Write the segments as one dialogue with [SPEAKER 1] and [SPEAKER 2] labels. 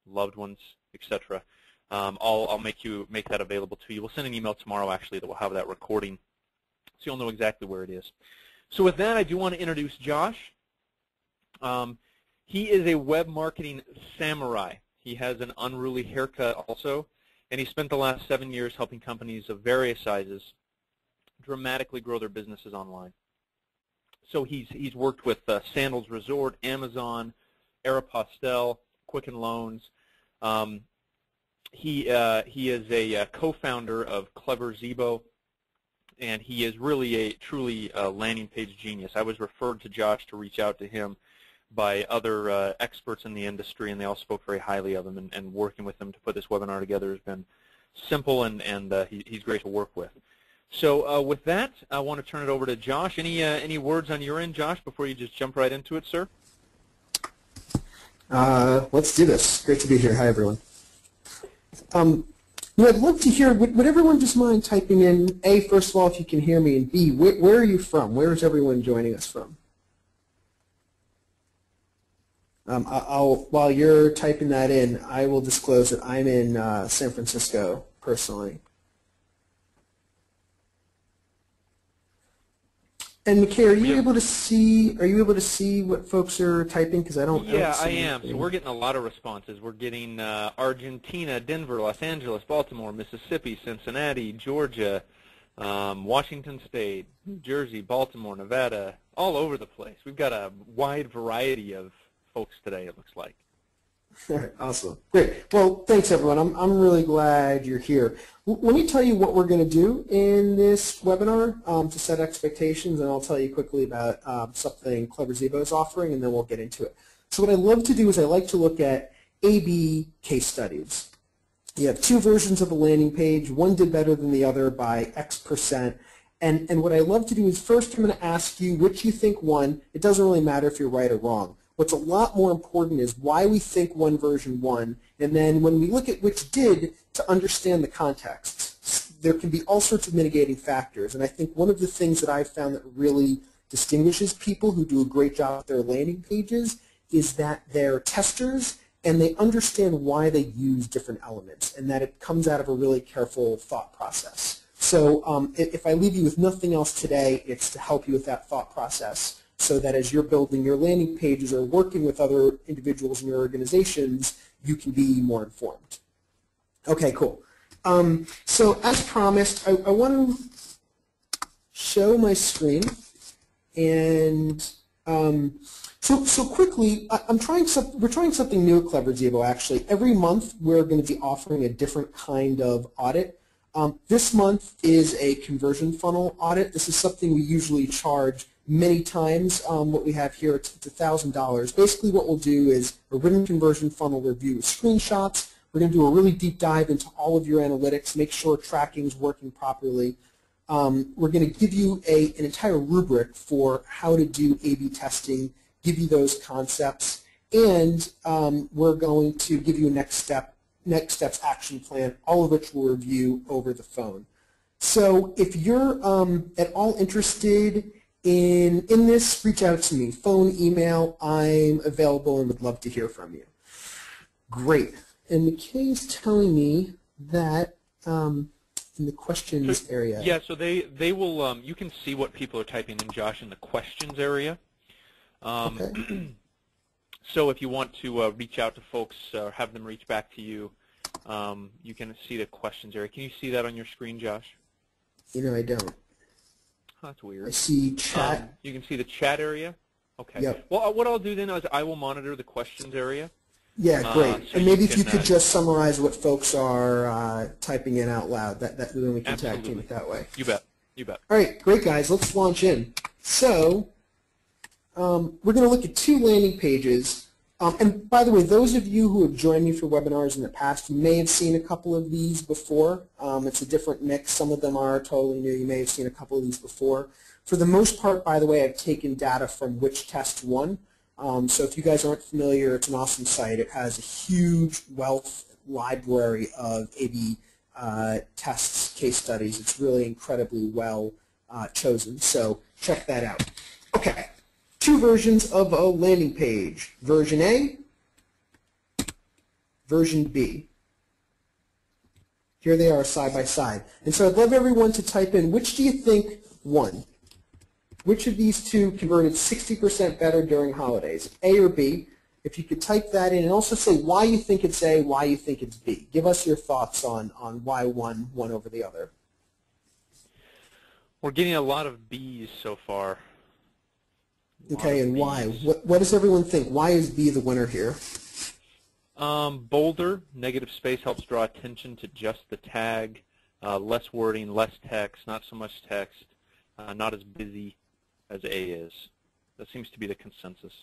[SPEAKER 1] loved ones, etc. I'll make that available to you. We'll send an email tomorrow, actually, that will have that recording, so you'll know exactly where it is. So with that, I do want to introduce Josh. He is a web marketing samurai. He has an unruly haircut also, and he spent the last 7 years helping companies of various sizes dramatically grow their businesses online. So he's worked with Sandals Resort, Amazon, Aeropostale, Quicken Loans. He is a co-founder of Clever Zebo, and he is really truly a landing page genius. I was referred to Josh to reach out to him by other experts in the industry, and they all spoke very highly of him, and working with him to put this webinar together has been simple, and he's great to work with. So with that, I want to turn it over to Josh. Any words on your end, Josh, before you just jump right into it, sir?
[SPEAKER 2] Let's do this. Great to be here. Hi, everyone. I'd love to hear, would everyone just mind typing in, A, first of all, if you can hear me, and B, where are you from? Where is everyone joining us from? While you're typing that in, I will disclose that I'm in San Francisco, personally. And McKay, are you able to see what folks are typing? Because I don't.
[SPEAKER 1] Yeah, I am. So we're getting a lot of responses. We're getting Argentina, Denver, Los Angeles, Baltimore, Mississippi, Cincinnati, Georgia, Washington State, New Jersey, Baltimore, Nevada, all over the place. We've got a wide variety of folks today, it looks like.
[SPEAKER 2] All right, awesome. Great. Well, thanks, everyone. I'm really glad you're here. Let me tell you what we're going to do in this webinar to set expectations, and I'll tell you quickly about something Clever Zebo is offering, and then we'll get into it. So what I love to do is I like to look at A/B case studies. You have two versions of a landing page. One did better than the other by X%. And what I love to do is first I'm going to ask you which you think won. It doesn't really matter if you're right or wrong. What's a lot more important is why we think one version won, and then when we look at which did, to understand the context. There can be all sorts of mitigating factors, and I think one of the things that I've found that really distinguishes people who do a great job with their landing pages is that they're testers and they understand why they use different elements, and that it comes out of a really careful thought process. So if I leave you with nothing else today, it's to help you with that thought process, so that as you're building your landing pages or working with other individuals in your organizations, you can be more informed. Okay, cool. So as promised, I want to show my screen, and so quickly, we're trying something new at Clever Zebo, actually. Every month, we're going to be offering a different kind of audit. This month is a conversion funnel audit. This is something we usually charge many times. What we have here, it's $1,000. Basically what we'll do is a written conversion funnel review with screenshots. We're going to do a really deep dive into all of your analytics, make sure tracking is working properly. We're going to give you an entire rubric for how to do A/B testing, give you those concepts, and we're going to give you a next steps action plan, all of which we'll review over the phone. So if you're at all interested in this, reach out to me. Phone, email, I'm available and would love to hear from you. Great. And McKay is telling me that in the questions area.
[SPEAKER 1] Yeah, so they will, you can see what people are typing in, Josh, in the questions area.
[SPEAKER 2] Okay.
[SPEAKER 1] So if you want to reach out to folks or have them reach back to you, you can see the questions area. Can you see that on your screen, Josh?
[SPEAKER 2] You know, I don't.
[SPEAKER 1] That's weird.
[SPEAKER 2] I see chat.
[SPEAKER 1] You can see the chat area? Okay.
[SPEAKER 2] Yep.
[SPEAKER 1] Well, what I'll do then is I will monitor the questions area.
[SPEAKER 2] Yeah, great.
[SPEAKER 1] So
[SPEAKER 2] and maybe if you could just summarize what folks are typing in out loud, then we can tag team it that way.
[SPEAKER 1] You bet. You bet.
[SPEAKER 2] All right, great, guys. Let's launch in. So we're going to look at two landing pages. And by the way, those of you who have joined me for webinars in the past, you may have seen a couple of these before. It's a different mix. Some of them are totally new. You may have seen a couple of these before. For the most part, by the way, I've taken data from Which Test Won. So if you guys aren't familiar, it's an awesome site. It has a huge wealth library of A/B tests, case studies. It's really incredibly well chosen. So check that out. Okay. Two versions of a landing page. Version A, version B. Here they are side by side. And so I'd love everyone to type in, which do you think won? Which of these two converted 60% better during holidays, A or B? If you could type that in and also say why you think it's A, why you think it's B. Give us your thoughts on why one won over the other.
[SPEAKER 1] We're getting a lot of B's so far.
[SPEAKER 2] Okay, and why? What does everyone think? Why is B the winner here?
[SPEAKER 1] Bolder, negative space helps draw attention to just the tag. Less wording, less text, not so much text, not as busy as A is. That seems to be the consensus.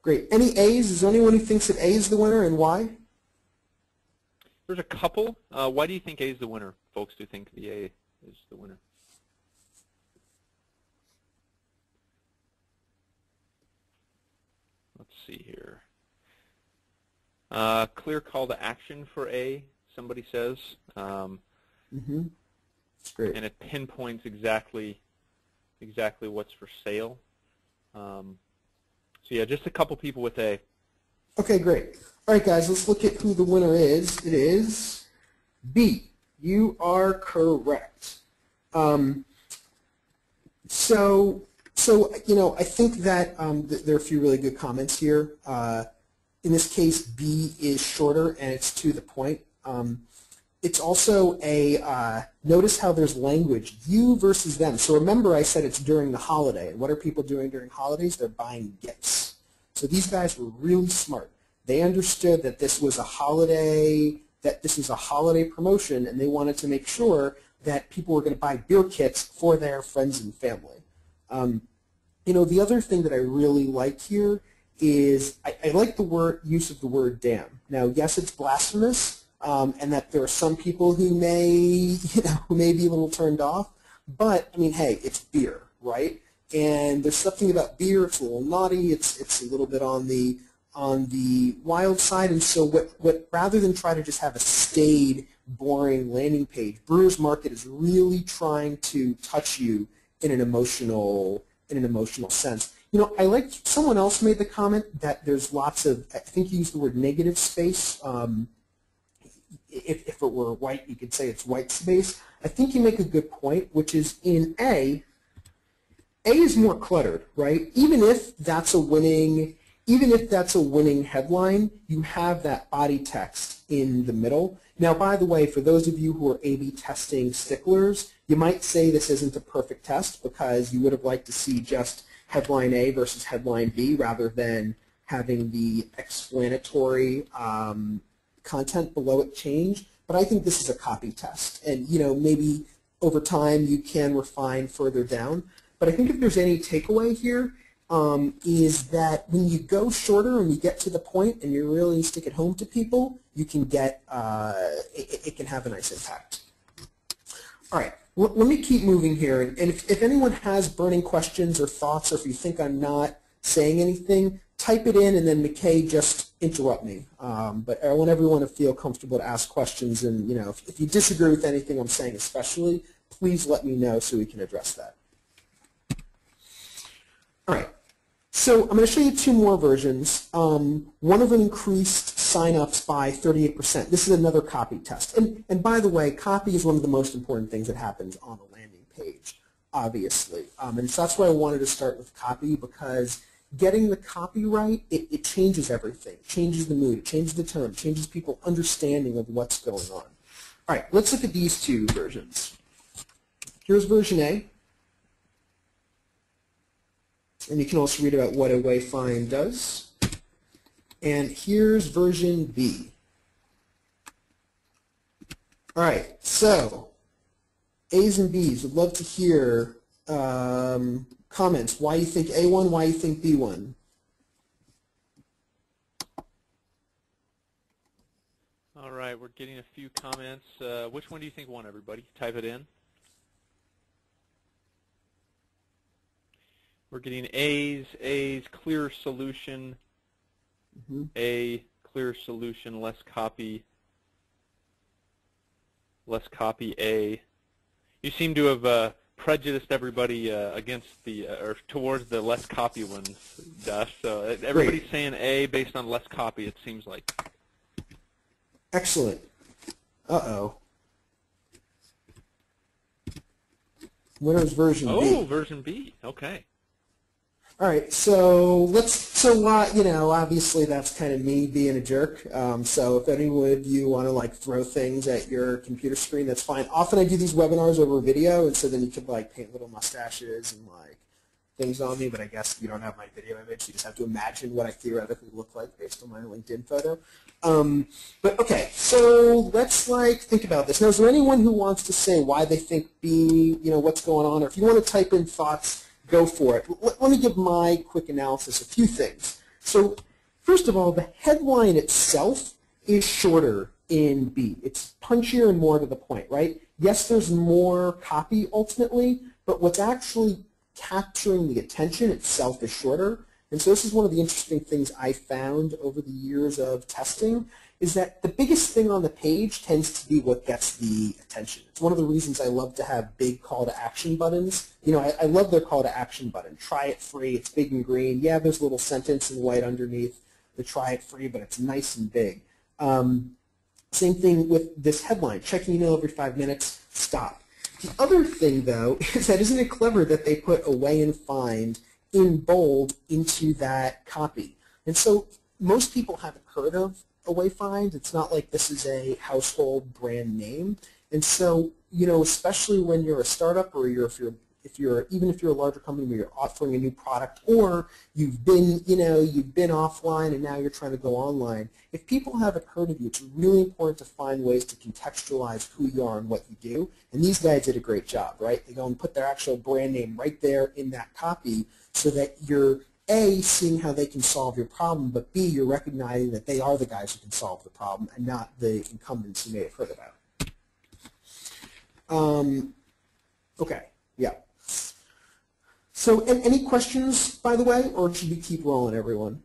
[SPEAKER 2] Great. Any A's? Is there anyone who thinks that A is the winner, and why?
[SPEAKER 1] There's a couple. Why do you think A is the winner? Folks do think the A is the winner. Let's see here. Clear call to action for A, somebody says.
[SPEAKER 2] That's great.
[SPEAKER 1] And it pinpoints exactly what's for sale. So yeah, just a couple people with A.
[SPEAKER 2] Okay, great. All right, guys, let's look at who the winner is. It is B. You are correct. So you know, I think that there are a few really good comments here. In this case, B is shorter and it's to the point. It's also a, notice how there's language, you versus them. So remember I said it's during the holiday. And what are people doing during holidays? They're buying gifts. So these guys were really smart. They understood that this was a holiday, promotion, and they wanted to make sure that people were going to buy beer kits for their friends and family. You know, the other thing that I really like here is I like the use of the word damn. Now, yes, it's blasphemous. And that there are some people who may be a little turned off, but I mean, hey, it's beer, right? And there's something about beer. It's a little naughty. It's a little bit on the wild side. And so, what rather than try to just have a staid, boring landing page, Brewers Market is really trying to touch you in an emotional sense. You know, I like someone else made the comment that there's lots of. I think you used the word negative space. If it were white, you could say it's white space. I think you make a good point, which is in A is more cluttered, right? Even if that's a winning headline, you have that body text in the middle. Now, by the way, for those of you who are A/B testing sticklers, you might say this isn't a perfect test because you would have liked to see just headline A versus headline B rather than having the explanatory content below it change, but I think this is a copy test, and you know, maybe over time you can refine further down. But I think if there's any takeaway here, is that when you go shorter and you get to the point and you really stick it home to people, you can get it can have a nice impact. All right, let me keep moving here, and if anyone has burning questions or thoughts, or if you think I'm not saying anything, type it in, and then McKay just interrupt me. But I want everyone to feel comfortable to ask questions, and you know, if you disagree with anything I'm saying especially, please let me know so we can address that. All right, so I'm going to show you two more versions. One of them increased signups by 38%. This is another copy test. And by the way, copy is one of the most important things that happens on a landing page, obviously. And so that's why I wanted to start with copy, because getting the copy right, it changes everything. It changes the mood, it changes the tone, it changes people's understanding of what's going on. All right, let's look at these two versions. Here's version A. And you can also read about what a wayfind does. And here's version B. All right, so A's and B's. Would love to hear comments. Why you think A won, why you think B won.
[SPEAKER 1] All right, we're getting a few comments. Which one do you think won, everybody? Type it in. We're getting A's, clear solution, A, clear solution, less copy, A. You seem to have prejudiced everybody against the, or towards the less copy ones, Josh. So everybody's saying A based on less copy, it seems like.
[SPEAKER 2] Excellent. Uh-oh. Winner's version B.
[SPEAKER 1] Oh, version B. Okay.
[SPEAKER 2] All right, so you know, obviously that's kind of me being a jerk. So if any of you want to like throw things at your computer screen, that's fine. Often I do these webinars over video, and so then you could like paint little mustaches and like things on me, but I guess you don't have my video image. You just have to imagine what I theoretically look like based on my LinkedIn photo. But okay, so let's like think about this. Now, is there anyone who wants to say why they think B, you know, what's going on, or if you want to type in thoughts, go for it. Let me give my quick analysis, a few things. So first of all, the headline itself is shorter in B. It's punchier and more to the point, right? Yes, there's more copy ultimately, but what's actually capturing the attention itself is shorter. And so this is one of the interesting things I found over the years of testing, is that the biggest thing on the page tends to be what gets the attention. It's one of the reasons I love to have big call to action buttons. You know, I love their call to action button. Try it free, it's big and green. Yeah, there's a little sentence in white underneath the try it free, but it's nice and big. Same thing with this headline, check email every 5 minutes, stop. The other thing, though, is that isn't it clever that they put away and find in bold into that copy? And so most people haven't heard of away find. It's not like this is a household brand name. And so, you know, especially when you're a startup or even if you're a larger company where you're offering a new product, or you've been offline and now you're trying to go online, if people haven't heard of you, it's really important to find ways to contextualize who you are and what you do. And these guys did a great job, right? They go and put their actual brand name right there in that copy so that you're, A, seeing how they can solve your problem, but B, you're recognizing that they are the guys who can solve the problem and not the incumbents you may have heard about. Okay, yeah. So any questions, by the way, or should we keep rolling, everyone?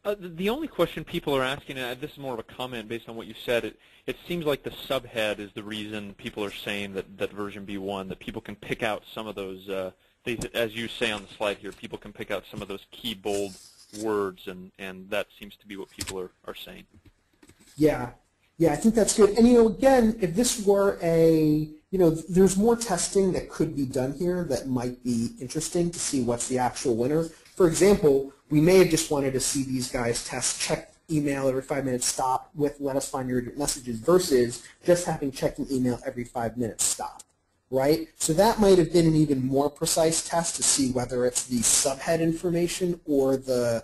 [SPEAKER 1] The only question people are asking, and this is more of a comment based on what you said, it seems like the subhead is the reason people are saying that version B won, that people can pick out some of those, as you say on the slide here, people can pick out some of those key bold words, and that seems to be what people are saying.
[SPEAKER 2] Yeah. Yeah, I think that's good. And, you know, again, if this were there's more testing that could be done here that might be interesting to see what's the actual winner. For example, we may have just wanted to see these guys test check email every 5 minutes, stop with let us find your urgent messages versus just having checking email every 5 minutes, stop, right? So that might have been an even more precise test to see whether it's the subhead information or the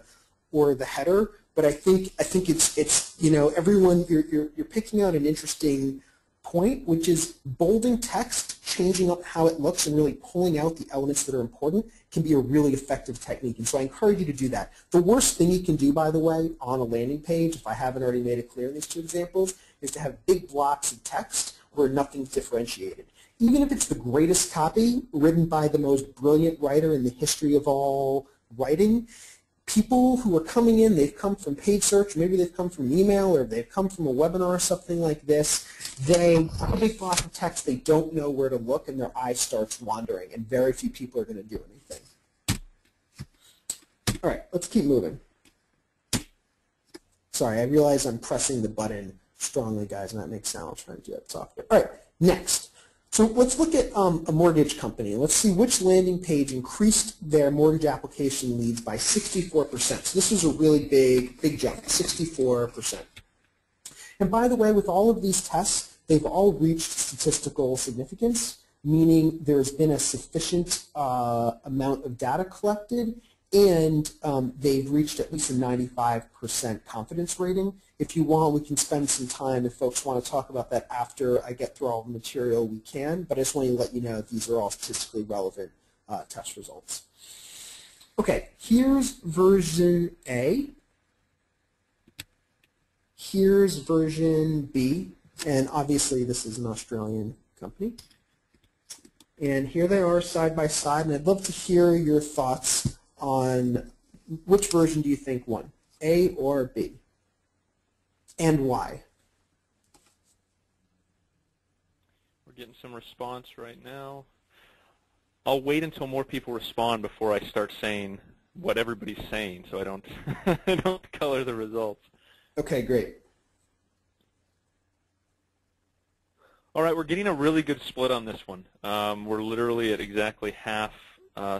[SPEAKER 2] header. But I think it's you know, everyone, you're picking out an interesting point, which is bolding text, changing up how it looks, and really pulling out the elements that are important can be a really effective technique. And so I encourage you to do that. The worst thing you can do, by the way, on a landing page, if I haven't already made it clear in these two examples, is to have big blocks of text where nothing's differentiated. Even if it's the greatest copy written by the most brilliant writer in the history of all writing, people who are coming in, they've come from paid search, maybe they've come from email, or they've come from a webinar or something like this. They have a big block of text, they don't know where to look, and their eye starts wandering, and very few people are going to do anything. All right, let's keep moving. Sorry, I realize I'm pressing the button strongly, guys, and that makes sound. I'll try to do that software. All right, next. So let's look at a mortgage company. Let's see which landing page increased their mortgage application leads by 64%. So this is a really big jump, 64%. And by the way, with all of these tests, they've all reached statistical significance, meaning there's been a sufficient amount of data collected, and they've reached at least a 95% confidence rating. If you want, we can spend some time. If folks want to talk about that after I get through all the material, we can. But I just want to let you know that these are all statistically relevant test results. Okay, here's version A. Here's version B. And obviously, this is an Australian company. And here they are side by side. And I'd love to hear your thoughts on which version do you think won, A or B, and why?
[SPEAKER 1] We're getting some response right now. I'll wait until more people respond before I start saying what everybody's saying, so I don't I don't color the results.
[SPEAKER 2] Okay, great.
[SPEAKER 1] All right, we're getting a really good split on this one. We're literally at exactly half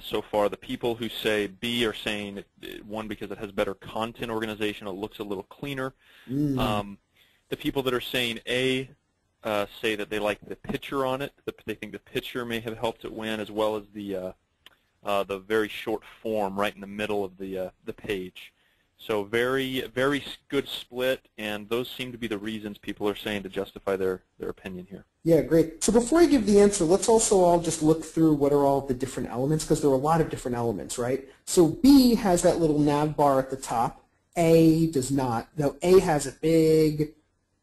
[SPEAKER 1] so far. The people who say B are saying, one, because it has better content organization, it looks a little cleaner. The people that are saying A say that they like the picture on it, that they think the picture may have helped it win, as well as the very short form right in the middle of the page. So very, very good split, and those seem to be the reasons people are saying to justify their opinion here.
[SPEAKER 2] Yeah, great. So before I give the answer, let's also all just look through what are all the different elements, because there are a lot of different elements, right? So B has that little nav bar at the top. A does not. Now, A has a big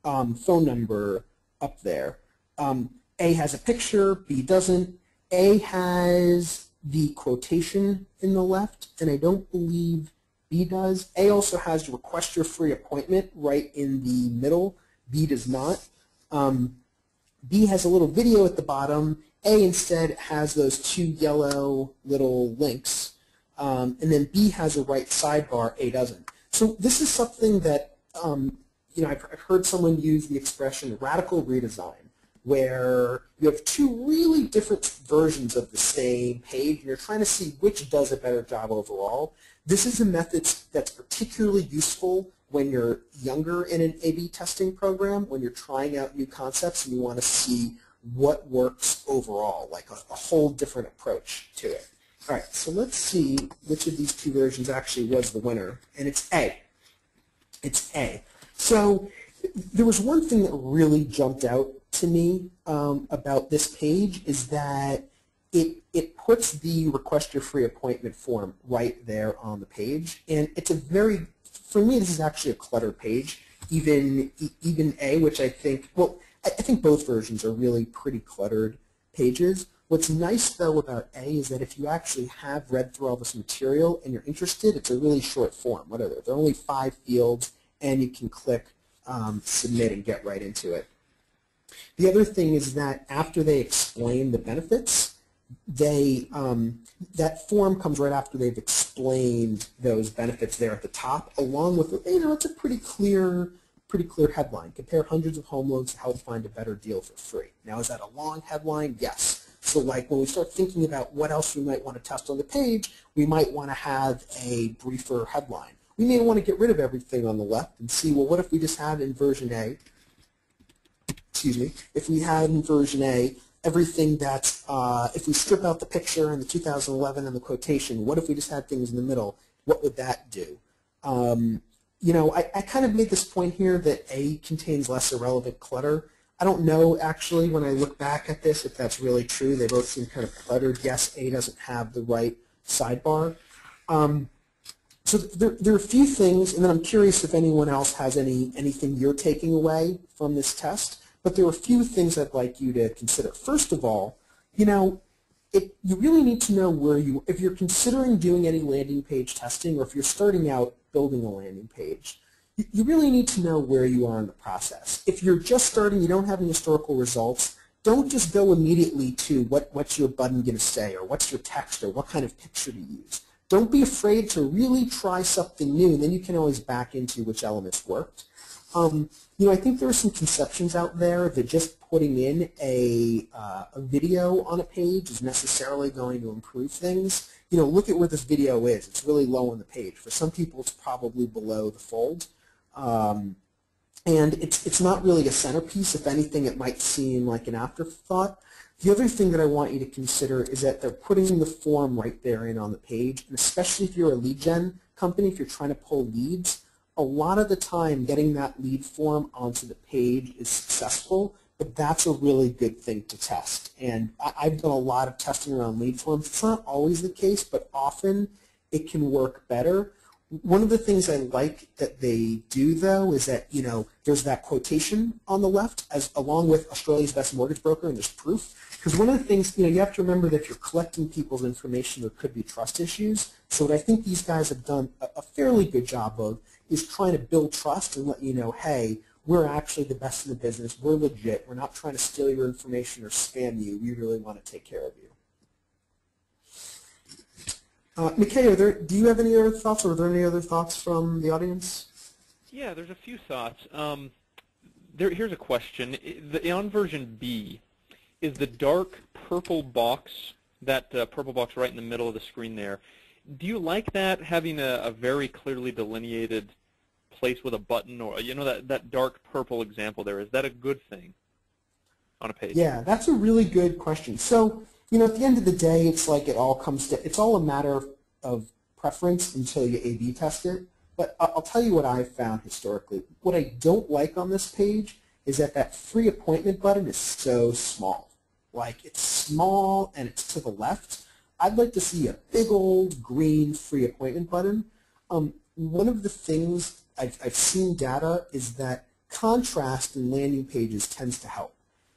[SPEAKER 2] phone number up there. A has a picture, B doesn't. A has the quotation in the left, and I don't believe B does. A also has request your free appointment right in the middle. B does not. B has a little video at the bottom. A instead has those two yellow little links. And then B has a right sidebar. A doesn't. So this is something that I've heard someone use the expression radical redesign, where you have two really different versions of the same page, and you're trying to see which does a better job overall. This is a method that's particularly useful when you're younger in an A/B testing program, when you're trying out new concepts and you want to see what works overall, like a whole different approach to it. All right, so let's see which of these two versions actually was the winner, and it's A. It's A. So there was one thing that really jumped out to me about this page is that it puts the request your free appointment form right there on the page, and it's a very, for me, this is actually a cluttered page. Even A, which I think, well, I think both versions are really pretty cluttered pages. What's nice though about A is that if you actually have read through all this material and you're interested, it's a really short form. What are there? There are only 5 fields, and you can click submit and get right into it. The other thing is that after they explain the benefits, that form comes right after they've explained those benefits there at the top, along with, it's a pretty clear headline. Compare hundreds of home loans to help find a better deal for free. Now, is that a long headline? Yes. So like when we start thinking about what else we might want to test on the page, we might want to have a briefer headline. We may want to get rid of everything on the left and see, well, what if we just had in version A, if we had in version A everything that's, if we strip out the picture and the 2011 and the quotation, what if we just had things in the middle? What would that do? I kind of made this point here that A contains less irrelevant clutter. I don't know, actually, when I look back at this, if that's really true. They both seem kind of cluttered. Yes, A doesn't have the right sidebar. So there are a few things, and then I'm curious if anyone else has anything you're taking away from this test. But there are a few things I'd like you to consider. First of all, you really need to know if you're considering doing any landing page testing, or if you're starting out building a landing page, you really need to know where you are in the process. If you're just starting, you don't have any historical results, don't just go immediately to what's your button going to say, or what's your text, or what kind of picture to use. Don't be afraid to really try something new, and then you can always back into which elements worked. I think there are some conceptions out there that just putting in a video on a page is necessarily going to improve things. Look at where this video is. It's really low on the page. For some people, it's probably below the fold. And it's not really a centerpiece. If anything, it might seem like an afterthought. The other thing that I want you to consider is that they're putting the form right there in on the page, and especially if you're a lead gen company, if you're trying to pull leads, a lot of the time getting that lead form onto the page is successful, but that's a really good thing to test. And I've done a lot of testing around lead forms. It's not always the case, but often it can work better. One of the things I like that they do, though, is that, there's that quotation on the left, along with Australia's best mortgage broker, and there's proof. Because one of the things, you have to remember that if you're collecting people's information, there could be trust issues. So what I think these guys have done a fairly good job of is trying to build trust and let you know, hey, we're actually the best in the business. We're legit. We're not trying to steal your information or spam you. We really want to take care of you. McKay, do you have any other thoughts, or are there any other thoughts from the audience?
[SPEAKER 1] Yeah, there's a few thoughts. here's a question. On version B, is the dark purple box, that purple box right in the middle of the screen there, do you like that, having a very clearly delineated place with a button, or that dark purple example there? Is that a good thing on a page?
[SPEAKER 2] Yeah, that's a really good question. So, at the end of the day, it's like it's all a matter of preference until you A/B test it. But I'll tell you what I've found historically. What I don't like on this page is that free appointment button is so small. Like, it's small and it's to the left. I'd like to see a big old green free appointment button. One of the things I've seen data is that contrast in landing pages tends to help.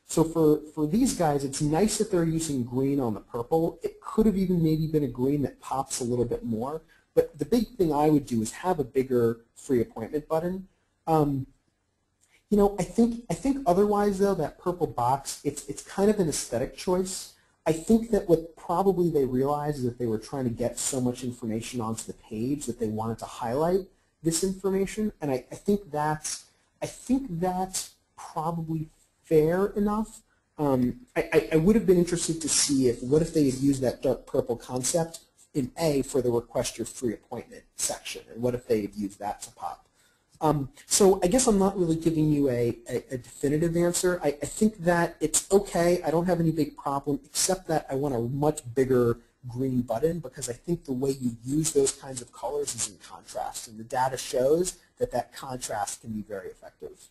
[SPEAKER 2] So for these guys, it's nice that they're using green on the purple. It could have even maybe been a green that pops a little bit more. But the big thing I would do is have a bigger free appointment button. I think otherwise though, that purple box, it's kind of an aesthetic choice. I think that what probably they realized is that they were trying to get so much information onto the page that they wanted to highlight this information, and I think that's probably fair enough. I would have been interested to see what if they had used that dark purple concept in A for the request your free appointment section, and what if they had used that to pop. So I guess I'm not really giving you a definitive answer. I think that it's okay. I don't have any big problem, except that I want a much bigger green button, because I think the way you use those kinds of colors is in contrast, and the data shows that contrast can be very effective.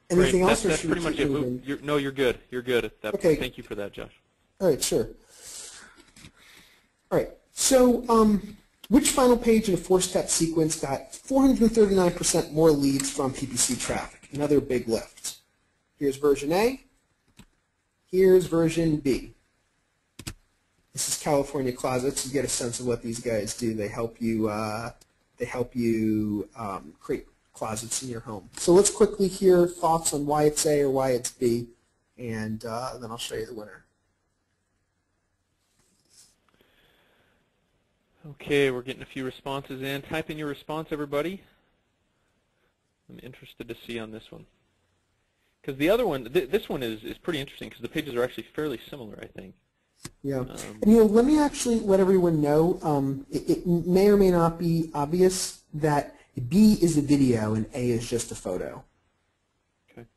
[SPEAKER 2] Anything
[SPEAKER 1] Great.
[SPEAKER 2] else?
[SPEAKER 1] That's pretty much it. No, you're good. You're good at that.
[SPEAKER 2] Okay.
[SPEAKER 1] Thank you for that, Josh.
[SPEAKER 2] All right, sure. All right, so which final page in a four-step sequence got 439% more leads from PPC traffic? Another big lift. Here's version A. Here's version B. This is California Closets. You get a sense of what these guys do. They help you create closets in your home. So let's quickly hear thoughts on why it's A or why it's B, and then I'll show you the winner.
[SPEAKER 1] Okay, we're getting a few responses in. Type in your response, everybody. I'm interested to see on this one. Because the other one, this one is pretty interesting because the pages are actually fairly similar, I think.
[SPEAKER 2] Yeah. And let me actually let everyone know, it may or may not be obvious that B is a video and A is just a photo.
[SPEAKER 1] Okay.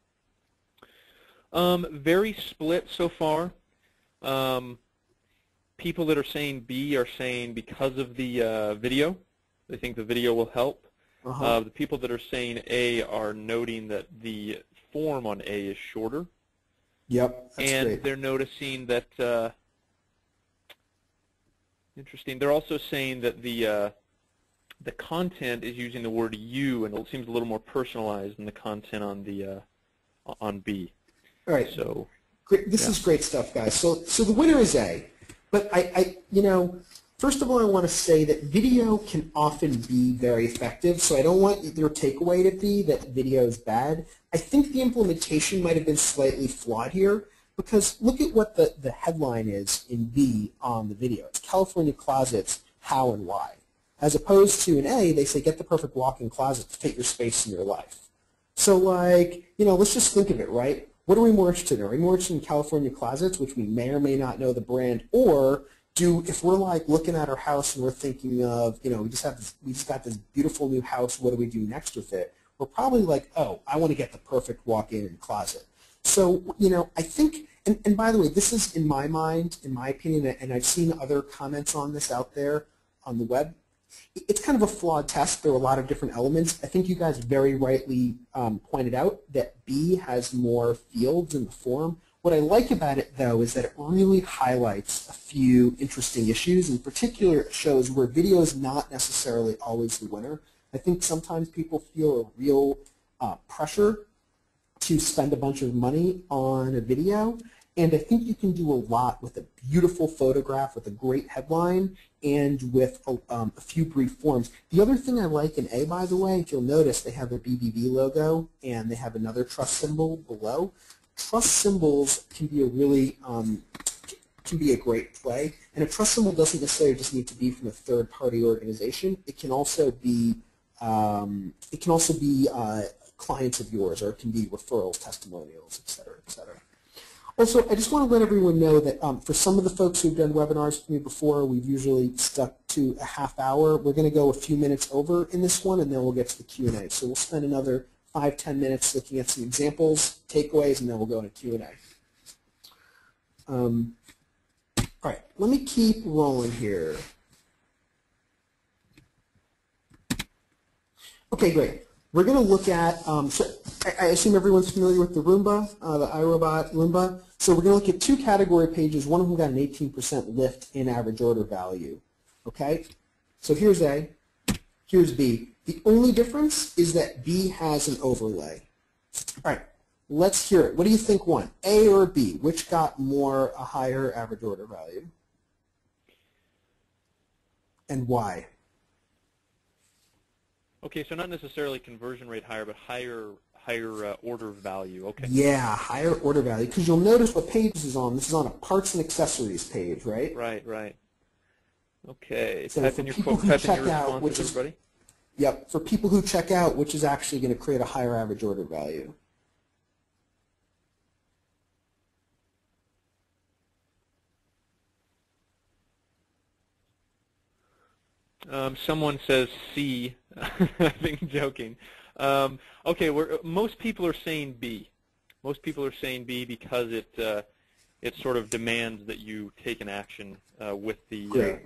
[SPEAKER 1] Very split so far. People that are saying B are saying because of the video. They think the video will help. The people that are saying A are noting that the form on A is shorter.
[SPEAKER 2] Yep, that's
[SPEAKER 1] and
[SPEAKER 2] great.
[SPEAKER 1] They're noticing that, interesting, they're also saying that the content is using the word you, and it seems a little more personalized than the content on the on B.
[SPEAKER 2] All right.
[SPEAKER 1] So
[SPEAKER 2] great. This is great stuff, guys. So the winner is A. But first of all, I want to say that video can often be very effective, so I don't want your takeaway to be that video is bad. I think the implementation might have been slightly flawed here, because look at what the headline is in B on the video. It's California Closets, How and Why. As opposed to in A, they say get the perfect walk-in closet to fit your space in your life. So let's just think of it, right? What are we more interested in? Are we more interested in California Closets, which we may or may not know the brand, or if we're looking at our house and we're thinking of, we just got this beautiful new house, what do we do next with it? We're probably like, oh, I want to get the perfect walk-in closet. So, I think, and by the way, this is in my mind, in my opinion, and I've seen other comments on this out there on the web. It's kind of a flawed test. There are a lot of different elements. I think you guys very rightly pointed out that B has more fields in the form. What I like about it, though, is that it really highlights a few interesting issues. In particular, it shows where video is not necessarily always the winner. I think sometimes people feel a real pressure to spend a bunch of money on a video, and I think you can do a lot with a beautiful photograph, with a great headline, and with a few brief forms. The other thing I like in A, by the way, if you'll notice, they have a BBB logo, and they have another trust symbol below. Trust symbols can be a really can be a great play, and a trust symbol doesn't necessarily just need to be from a third-party organization. It can also be It can also be clients of yours, or it can be referrals, testimonials, et cetera, et cetera. Also, I just want to let everyone know that for some of the folks who've done webinars with me before, we've usually stuck to a half hour. We're going to go a few minutes over in this one, and then we'll get to the Q&A. So we'll spend another 5-10 minutes looking at some examples, takeaways, and then we'll go into Q&A. All right, let me keep rolling here. Okay, great. We're going to look at, so I assume everyone's familiar with the Roomba, the iRobot Roomba. So we're going to look at two category pages. One of them got an 18% lift in average order value. Okay? So here's A, here's B. The only difference is that B has an overlay. All right, let's hear it. What do you think won, A or B? Which got a higher average order value? And why?
[SPEAKER 1] Okay, so not necessarily conversion rate higher, but higher order value. Okay.
[SPEAKER 2] Yeah, higher order value. Because you'll notice what page this is on. This is on a parts and accessories page, right?
[SPEAKER 1] Right. Okay.
[SPEAKER 2] So
[SPEAKER 1] type in your responses, everybody.
[SPEAKER 2] Yep. For people who check out, which is actually going to create a higher average order value?
[SPEAKER 1] Someone says C. I think joking. Okay, most people are saying B. Most people are saying B because it sort of demands that you take an action with the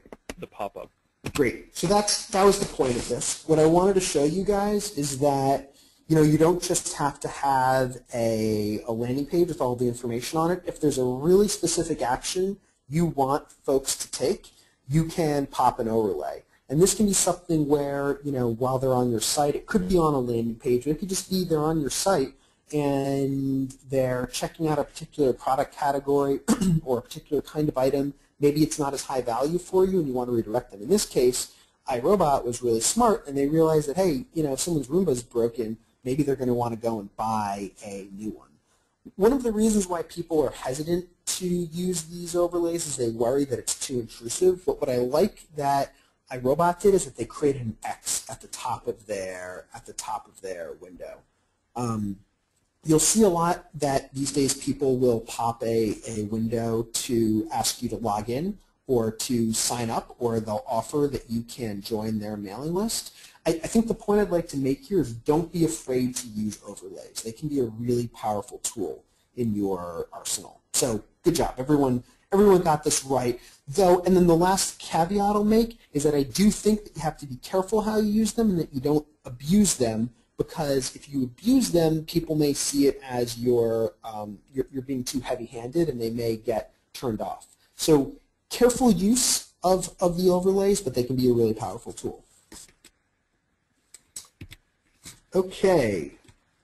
[SPEAKER 1] pop-up.
[SPEAKER 2] Great. So that was the point of this. What I wanted to show you guys is that you don't just have to have a landing page with all the information on it. If there's a really specific action you want folks to take, you can pop an overlay. And this can be something where, while they're on your site, it could be on a landing page, or it could just be they're on your site and they're checking out a particular product category or a particular kind of item. Maybe it's not as high value for you and you want to redirect them. In this case, iRobot was really smart and they realized that, hey, if someone's Roomba is broken, maybe they're going to want to go and buy a new one. One of the reasons why people are hesitant to use these overlays is they worry that it's too intrusive. But what I like that iRobot did is that they created an X at the top of their window. You'll see a lot that these days people will pop a window to ask you to log in or to sign up, or they'll offer that you can join their mailing list. I think the point I'd like to make here is don't be afraid to use overlays. They can be a really powerful tool in your arsenal. So good job, everyone. Everyone got this right. Though, and then the last caveat I'll make is that I do think that you have to be careful how you use them and that you don't abuse them, because if you abuse them, people may see it as you're being too heavy-handed and they may get turned off. So careful use of the overlays, but they can be a really powerful tool. Okay.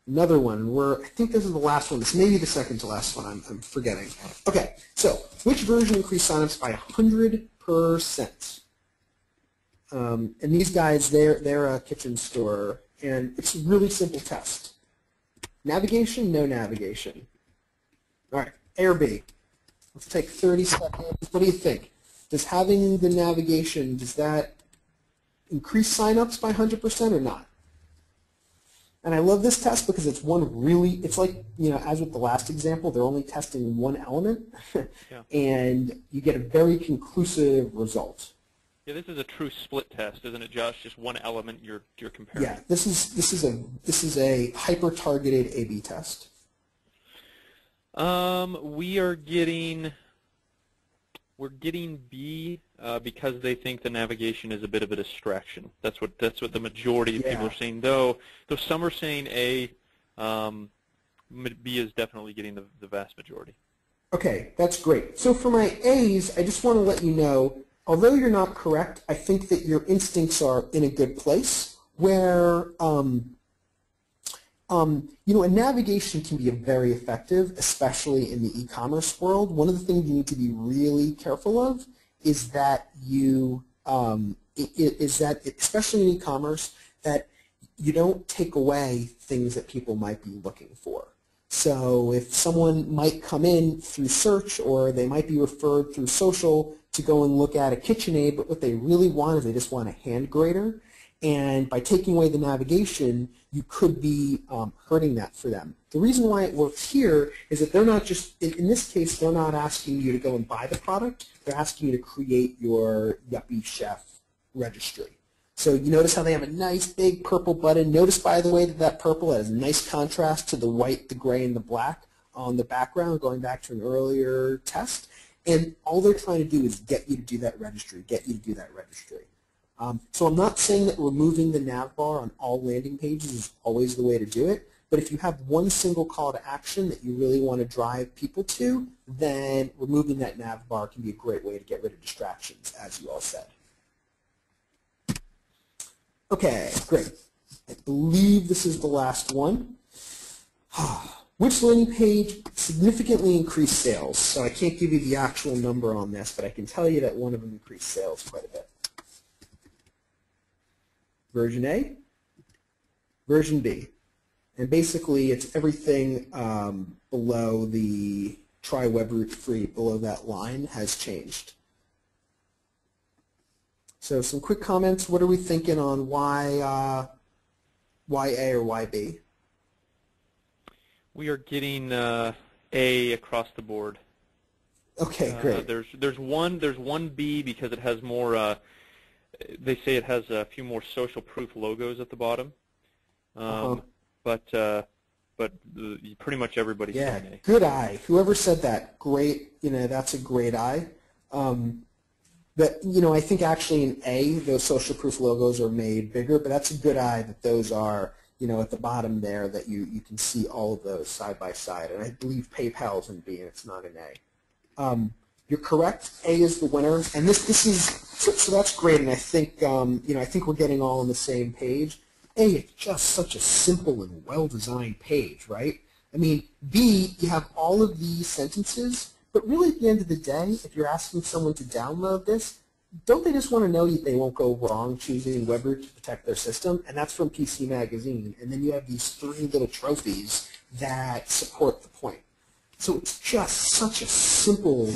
[SPEAKER 2] Another one, I think this is the last one. This may be the second to last one. I'm forgetting. Okay, so which version increased signups by 100%? And these guys, they're a kitchen store, and it's a really simple test. Navigation, no navigation. All right, A or B? Let's take 30 seconds. What do you think? Does having the navigation, does that increase signups by 100% or not? And I love this test because it's it's like, as with the last example, they're only testing one element,
[SPEAKER 1] Yeah.
[SPEAKER 2] And you get a very conclusive result.
[SPEAKER 1] Yeah, this is a true split test, isn't it, Josh? Just one element you're comparing.
[SPEAKER 2] Yeah, this is a hyper-targeted A/B test. We're
[SPEAKER 1] getting B because they think the navigation is a bit of a distraction. That's what the majority of people are saying. Though some are saying A, B is definitely getting the vast majority.
[SPEAKER 2] Okay, that's great. So for my A's, I just want to let you know, although you're not correct, I think that your instincts are in a good place where a navigation can be very effective, especially in the e-commerce world. One of the things you need to be really careful of is that especially in e-commerce, that you don't take away things that people might be looking for. So if someone might come in through search, or they might be referred through social to go and look at a KitchenAid, but what they really want is they just want a hand grater, And by taking away the navigation, you could be hurting that for them. The reason why it works here is that they're not just, in this case, they're not asking you to go and buy the product. They're asking you to create your Yuppie Chef registry. So you notice how they have a nice big purple button. Notice, by the way, that that purple has a nice contrast to the white, the gray, and the black on the background, going back to an earlier test. And all they're trying to do is get you to do that registry, get you to do that registry. So I'm not saying that removing the nav bar on all landing pages is always the way to do it, but if you have one single call to action that you really want to drive people to, then removing that nav bar can be a great way to get rid of distractions, as you all said. Okay, great. I believe this is the last one. Which landing page significantly increased sales? So I can't give you the actual number on this, but I can tell you that one of them increased sales quite a bit. Version A, version B. And basically it's everything below the try WebRoot free, below that line has changed. So some quick comments. What are we thinking on why A or why B?
[SPEAKER 1] We are getting A across the board.
[SPEAKER 2] Okay, great.
[SPEAKER 1] There's one B because it has more. They say it has a few more social proof logos at the bottom, but pretty much everybody's saying A.
[SPEAKER 2] Good eye. Whoever said that, great. You know, that's a great eye. But you know, I think actually in A, those social proof logos are made bigger, but that's a good eye that those are, you know, at the bottom there, that you can see all of those side by side. And I believe PayPal's in B and it's not in A. You're correct. A is the winner, and this is so that's great. And I think you know, I think we're getting all on the same page. A, it's just such a simple and well-designed page, right? I mean, B, you have all of these sentences, but really at the end of the day, if you're asking someone to download this, don't they just want to know they won't go wrong choosing WebRoot to protect their system? And that's from PC Magazine. And then you have these 3 little trophies that support the point. So it's just such a simple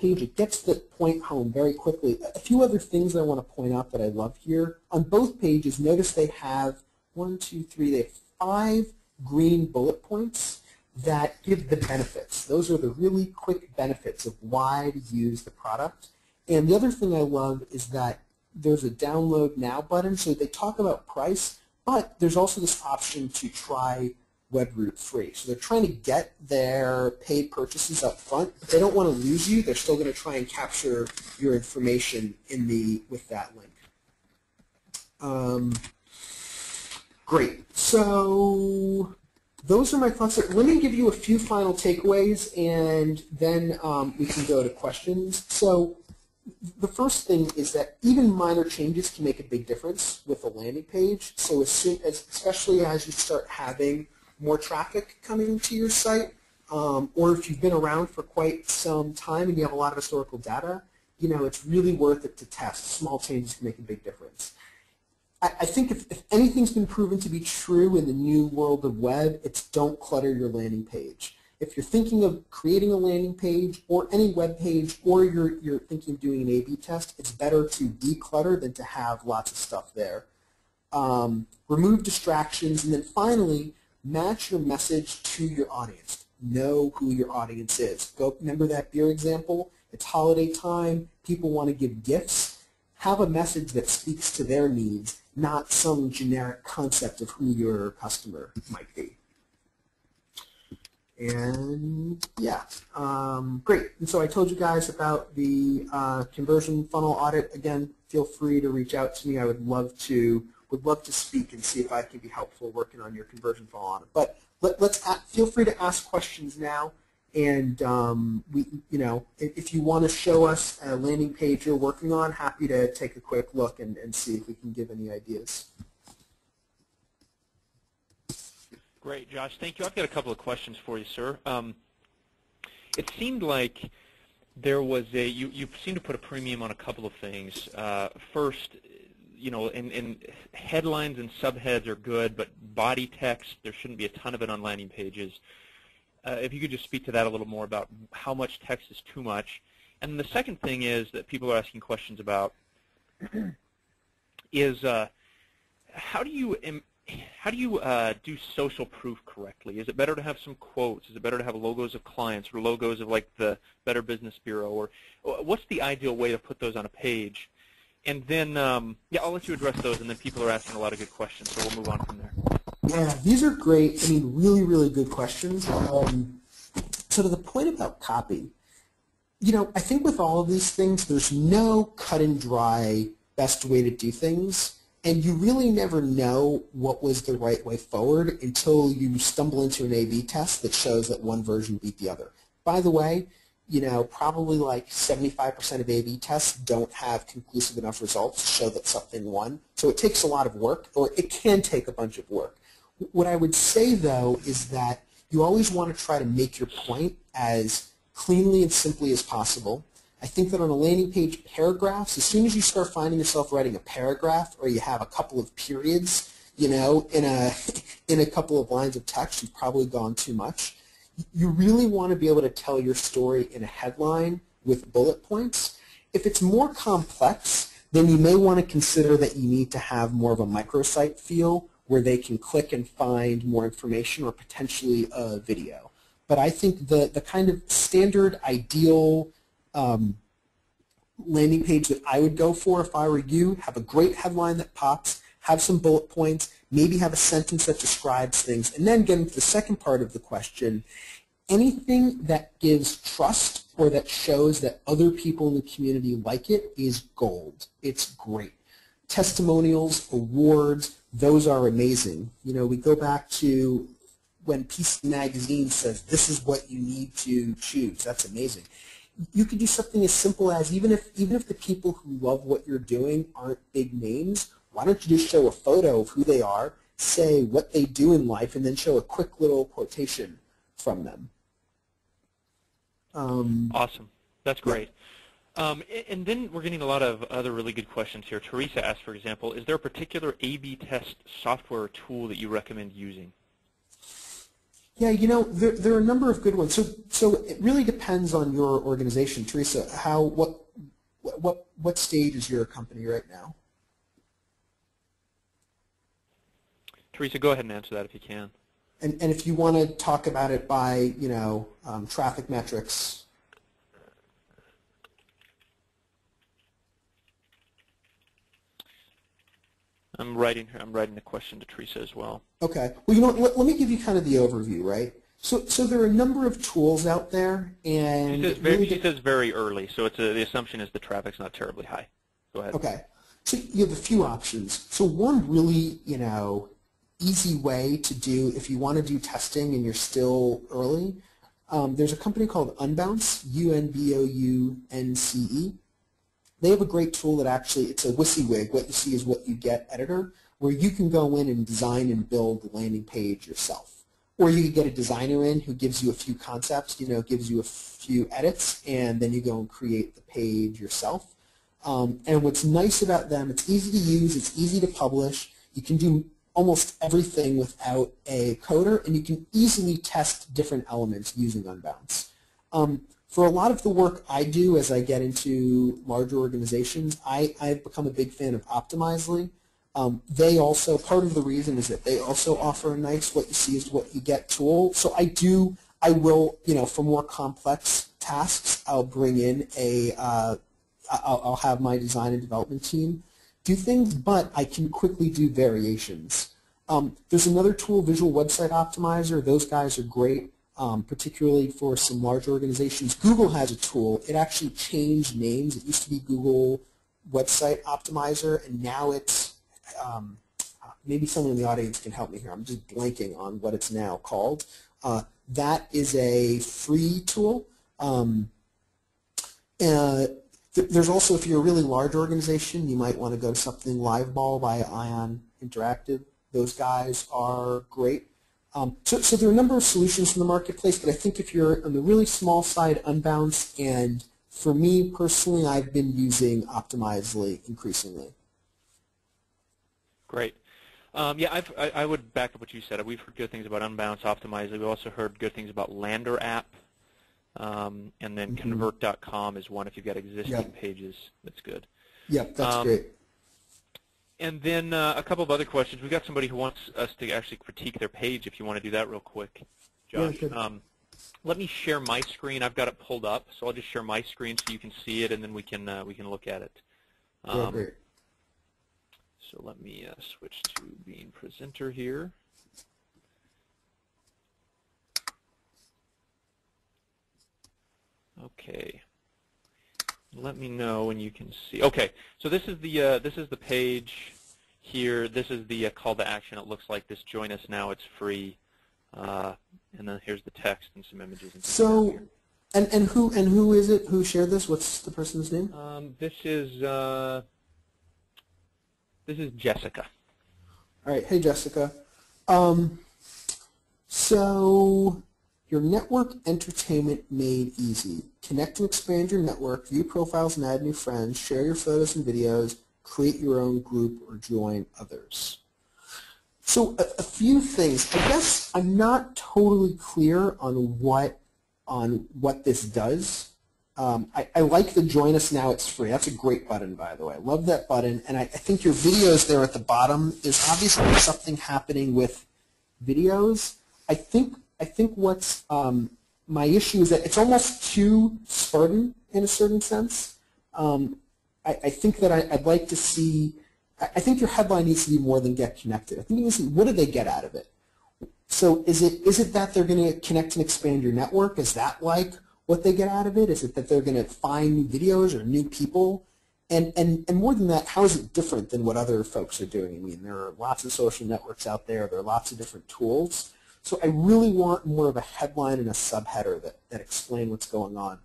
[SPEAKER 2] page. It gets the point home very quickly. A few other things I want to point out that I love here. On both pages, notice they have 1, 2, 3, they have 5 green bullet points that give the benefits. Those are the really quick benefits of why to use the product. And the other thing I love is that there's a download now button. So they talk about price, but there's also this option to try WebRoot free. So they're trying to get their paid purchases up front, but they don't want to lose you. They're still going to try and capture your information with that link. Great. So those are my thoughts. Let me give you a few final takeaways, and then we can go to questions. So the first thing is that even minor changes can make a big difference with a landing page. So especially as you start having more traffic coming to your site, or if you've been around for quite some time and you have a lot of historical data, you know, it's really worth it to test. Small changes can make a big difference. I think if anything's been proven to be true in the new world of web, it's don't clutter your landing page. If you're thinking of creating a landing page or any web page, or you're thinking of doing an A/B test, it's better to declutter than to have lots of stuff there. Remove distractions, and then finally, match your message to your audience. Know who your audience is. Remember that beer example? It's holiday time. People want to give gifts. Have a message that speaks to their needs, not some generic concept of who your customer might be. And yeah, great. And so I told you guys about the conversion funnel audit. Again, feel free to reach out to me. I would love to speak and see if I can be helpful working on your conversion funnel audit. But feel free to ask questions now. And if you want to show us a landing page you're working on, happy to take a quick look and see if we can give any ideas.
[SPEAKER 1] Great, Josh. Thank you. I've got a couple of questions for you, sir. It seemed like there was you seem to put a premium on a couple of things. First, you know, in headlines and subheads are good, but body text, there shouldn't be a ton of it on landing pages. If you could just speak to that a little more about how much text is too much. And the second thing is that people are asking questions about is how do you do social proof correctly? Is it better to have some quotes? Is it better to have logos of clients or logos of like the Better Business Bureau? Or what's the ideal way to put those on a page? And then, yeah, I'll let you address those, and then people are asking a lot of good questions, so we'll move on from there.
[SPEAKER 2] Yeah, these are great. I mean, really, really good questions. So to the point about copy, you know, I think with all of these things, there's no cut and dry best way to do things, and you really never know what was the right way forward until you stumble into an A/B test that shows that one version beat the other. By the way, you know, probably like 75% of A/B tests don't have conclusive enough results to show that something won. So it takes a lot of work, or it can take a bunch of work. What I would say, though, is that you always want to try to make your point as cleanly and simply as possible. I think that on a landing page, paragraphs, as soon as you start finding yourself writing a paragraph or you have a couple of periods, you know, in a couple of lines of text, you've probably gone too much. You really want to be able to tell your story in a headline with bullet points. If it's more complex, then you may want to consider that you need to have more of a microsite feel where they can click and find more information or potentially a video. But I think the kind of standard ideal landing page that I would go for if I were you, have a great headline that pops, have some bullet points, maybe have a sentence that describes things, and then get into the second part of the question. Anything that gives trust or that shows that other people in the community like it is gold. It's great. Testimonials, awards, those are amazing. You know, we go back to when PC Magazine says this is what you need to choose. That's amazing. You could do something as simple as even if the people who love what you're doing aren't big names, why don't you just show a photo of who they are, say what they do in life, and then show a quick little quotation from them.
[SPEAKER 1] Awesome. That's great. Yeah. And then we're getting a lot of other really good questions here. Teresa asked, for example, is there a particular A/B test software or tool that you recommend using?
[SPEAKER 2] Yeah, you know, there are a number of good ones. So it really depends on your organization. Teresa, what stage is your company right now?
[SPEAKER 1] Teresa, go ahead and answer that if you can.
[SPEAKER 2] And if you want to talk about it by, you know, traffic metrics.
[SPEAKER 1] I'm writing the question to Teresa as well.
[SPEAKER 2] Okay. Well, you know, let me give you kind of the overview, right? So there are a number of tools out there, and
[SPEAKER 1] she says very early, so the assumption is the traffic's not terribly high. Go ahead.
[SPEAKER 2] Okay. So you have a few options. So one really, you know, easy way to do if you want to do testing and you're still early, there's a company called Unbounce, Unbounce. They have a great tool that actually, it's a WYSIWYG, what you see is what you get editor, where you can go in and design and build the landing page yourself. Or you can get a designer in who gives you a few concepts, you know, gives you a few edits, and then you go and create the page yourself. And what's nice about them, it's easy to use, it's easy to publish, you can do almost everything without a coder, and you can easily test different elements using Unbounce. For a lot of the work I do as I get into larger organizations, I've become a big fan of Optimizely. They also, part of the reason is that they also offer a nice what you see is what you get tool. So I will, you know, for more complex tasks, I'll bring in I'll have my design and development team do things, but I can quickly do variations. There's another tool, Visual Website Optimizer. Those guys are great. Particularly for some large organizations. Google has a tool. It actually changed names. It used to be Google Website Optimizer, and now it's, maybe someone in the audience can help me here. I'm just blanking on what it's now called. That is a free tool. There's also, if you're a really large organization, you might want to go to something Liveball by Ion Interactive. Those guys are great. So there are a number of solutions in the marketplace, but I think if you're on the really small side, Unbounce, and for me personally, I've been using Optimizely increasingly.
[SPEAKER 1] Great. Yeah, I would back up what you said. We've heard good things about Unbounce, Optimizely. We've also heard good things about Lander App, and then Convert.com is one if you've got existing pages. That's good.
[SPEAKER 2] Yep, that's great.
[SPEAKER 1] And then a couple of other questions. We've got somebody who wants us to actually critique their page if you want to do that real quick, Josh.
[SPEAKER 2] Yeah,
[SPEAKER 1] Let me share my screen. I've got it pulled up, so I'll just share my screen so you can see it, and then we can look at it.
[SPEAKER 2] yeah, great.
[SPEAKER 1] So let me switch to being presenter here. Okay. Let me know when you can see. Okay, so this is the page here. This is the call to action. It looks like this. Join us now. It's free. And then here's the text and some images. And
[SPEAKER 2] so, and who is it who shared this? What's the person's name?
[SPEAKER 1] This is Jessica.
[SPEAKER 2] All right. Hey, Jessica. So your network entertainment made easy. Connect and expand your network, view profiles and add new friends, share your photos and videos, create your own group, or join others. So a few things. I guess I'm not totally clear on what this does. I like the Join Us Now, it's free. That's a great button, by the way. I love that button. And I think your videos there at the bottom, there's obviously something happening with videos. I think what's my issue is that it's almost too Spartan in a certain sense. I think that I'd like to see, I think your headline needs to be more than get connected. I think you need to see what do they get out of it. So is it that they're going to connect and expand your network? Is that like what they get out of it? Is it that they're going to find new videos or new people? And more than that, how is it different than what other folks are doing? I mean, there are lots of social networks out there. There are lots of different tools. So I really want more of a headline and a subheader that explain what's going on.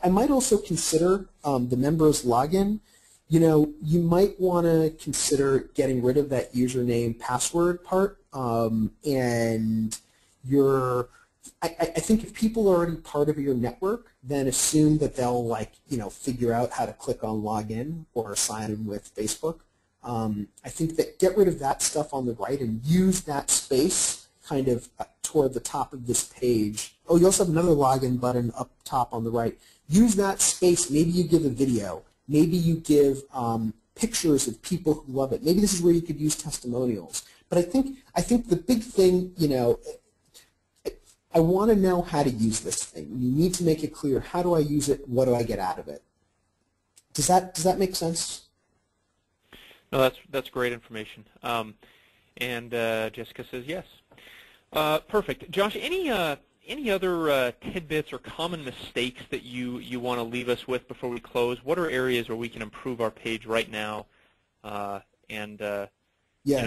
[SPEAKER 2] I might also consider the members login. You know, you might want to consider getting rid of that username password part. And I think if people are already part of your network, then assume that they'll figure out how to click on login or sign in with Facebook. I think that get rid of that stuff on the right and use that space kind of toward the top of this page. Oh, you also have another login button up top on the right. Use that space. Maybe you give a video. Maybe you give pictures of people who love it. Maybe this is where you could use testimonials. But I think the big thing, I want to know how to use this thing. You need to make it clear. How do I use it? What do I get out of it? Does that make sense?
[SPEAKER 1] No, that's great information. And Jessica says yes. Perfect. Josh, any other tidbits or common mistakes that you want to leave us with before we close? What are areas where we can improve our page right now?
[SPEAKER 2] Yeah,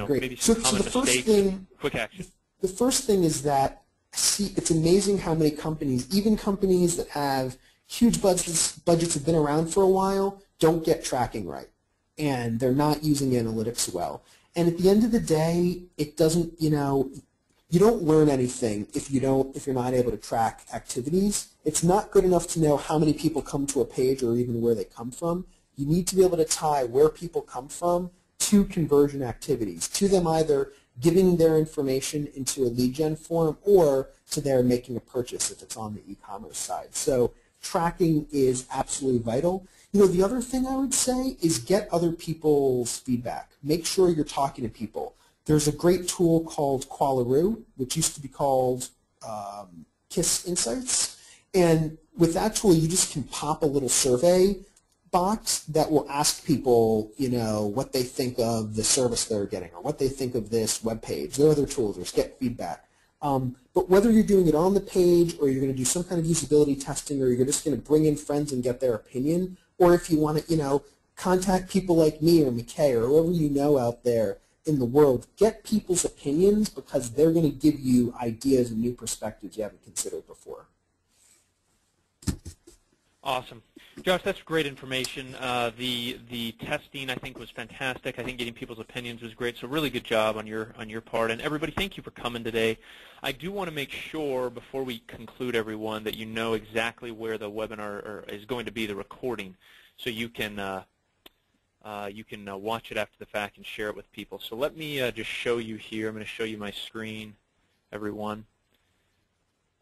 [SPEAKER 2] great.
[SPEAKER 1] Maybe some common mistakes, quick action.
[SPEAKER 2] The first thing is that it's amazing how many companies, even companies that have huge budgets have been around for a while, don't get tracking right, and they're not using analytics well. And at the end of the day, it doesn't, you don't learn anything if you're not able to track activities. It's not good enough to know how many people come to a page or even where they come from. You need to be able to tie where people come from to conversion activities, to them either giving their information into a lead gen form or to their making a purchase if it's on the e-commerce side. So tracking is absolutely vital. The other thing I would say is get other people's feedback. Make sure you're talking to people. There's a great tool called Qualaroo, which used to be called KISS Insights. And with that tool, you just can pop a little survey box that will ask people, what they think of the service they're getting or what they think of this web page. There are other tools. Just get feedback. But whether you're doing it on the page or you're going to do some kind of usability testing or you're just going to bring in friends and get their opinion, or if you want to, contact people like me or McKay or whoever you know out there in the world, get people's opinions because they're going to give you ideas and new perspectives you haven't considered before.
[SPEAKER 1] Awesome. Josh, that's great information. The testing, I think, was fantastic. I think getting people's opinions was great, so really good job on your part. And everybody, thank you for coming today. I do want to make sure, before we conclude, everyone, that you know exactly where the webinar is going to be, the recording, so you can watch it after the fact and share it with people. So let me just show you here. I'm going to show you my screen, everyone.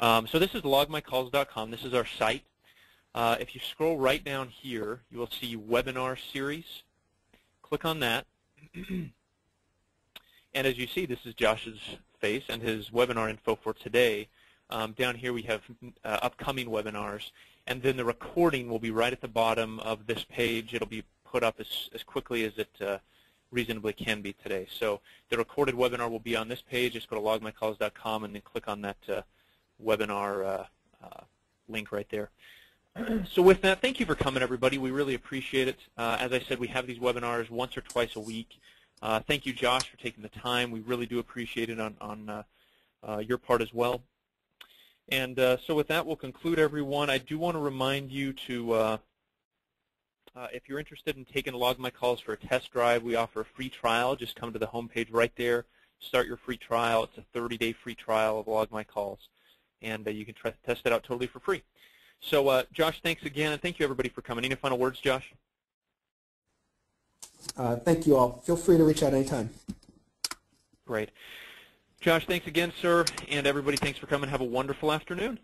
[SPEAKER 1] So this is logmycalls.com. This is our site. If you scroll right down here, you will see webinar series. Click on that. And as you see, this is Josh's face and his webinar info for today. Down here we have upcoming webinars, and then the recording will be right at the bottom of this page. It'll be put up as quickly as it reasonably can be today. So the recorded webinar will be on this page. Just go to logmycalls.com and then click on that webinar link right there. So with that, thank you for coming, everybody. We really appreciate it. As I said, we have these webinars once or twice a week. Thank you, Josh, for taking the time. We really do appreciate it on your part as well. And so with that, we'll conclude, everyone. I do want to remind you to, if you're interested in taking Log My Calls for a test drive, we offer a free trial. Just come to the home page right there, start your free trial. It's a 30-day free trial of Log My Calls, and you can test it out totally for free. So, Josh, thanks again, and thank you, everybody, for coming. Any final words, Josh?
[SPEAKER 2] Thank you all. Feel free to reach out anytime.
[SPEAKER 1] Great. Josh, thanks again, sir, and everybody, thanks for coming. Have a wonderful afternoon.